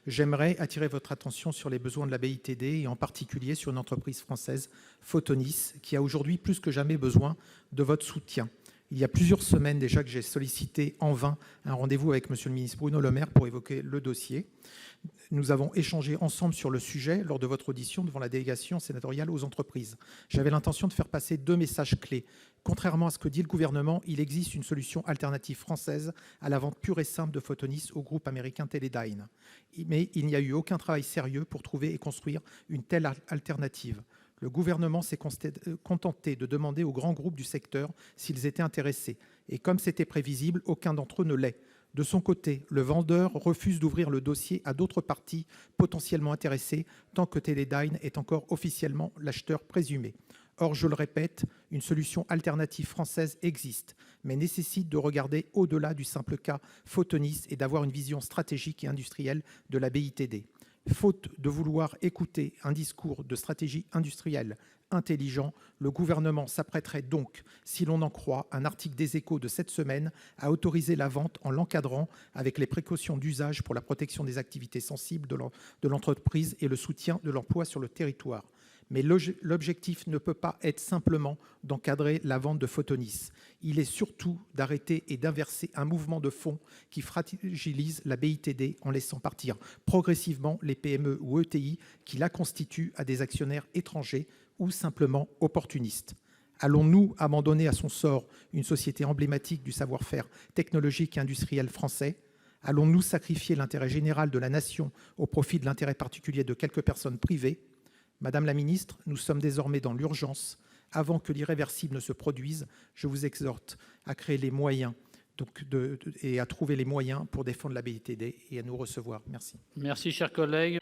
j'aimerais attirer votre attention sur les besoins de la BITD et en particulier sur une entreprise française, Photonis, qui a aujourd'hui plus que jamais besoin de votre soutien. Il y a plusieurs semaines déjà que j'ai sollicité en vain un rendez-vous avec monsieur le ministre Bruno Le Maire pour évoquer le dossier. Nous avons échangé ensemble sur le sujet lors de votre audition devant la délégation sénatoriale aux entreprises. J'avais l'intention de faire passer 2 messages clés. Contrairement à ce que dit le gouvernement, il existe une solution alternative française à la vente pure et simple de Photonis au groupe américain Teledyne. Mais il n'y a eu aucun travail sérieux pour trouver et construire une telle alternative. Le gouvernement s'est contenté de demander aux grands groupes du secteur s'ils étaient intéressés. Et comme c'était prévisible, aucun d'entre eux ne l'est. De son côté, le vendeur refuse d'ouvrir le dossier à d'autres parties potentiellement intéressées tant que Teledyne est encore officiellement l'acheteur présumé. Or, je le répète, une solution alternative française existe, mais nécessite de regarder au-delà du simple cas Photonis et d'avoir une vision stratégique et industrielle de la BITD. Faute de vouloir écouter un discours de stratégie industrielle intelligent, le gouvernement s'apprêterait donc, si l'on en croit un article des Échos de cette semaine, à autoriser la vente en l'encadrant avec les précautions d'usage pour la protection des activités sensibles de l'entreprise et le soutien de l'emploi sur le territoire. Mais l'objectif ne peut pas être simplement d'encadrer la vente de Photonis. Il est surtout d'arrêter et d'inverser un mouvement de fond qui fragilise la BITD en laissant partir progressivement les PME ou ETI qui la constituent à des actionnaires étrangers ou simplement opportunistes. Allons-nous abandonner à son sort une société emblématique du savoir-faire technologique et industriel français ? Allons-nous sacrifier l'intérêt général de la nation au profit de l'intérêt particulier de quelques personnes privées ? Madame la ministre, nous sommes désormais dans l'urgence. Avant que l'irréversible ne se produise, je vous exhorte à créer les moyens et à trouver les moyens pour défendre la BITD et à nous recevoir. Merci. Merci, cher collègue.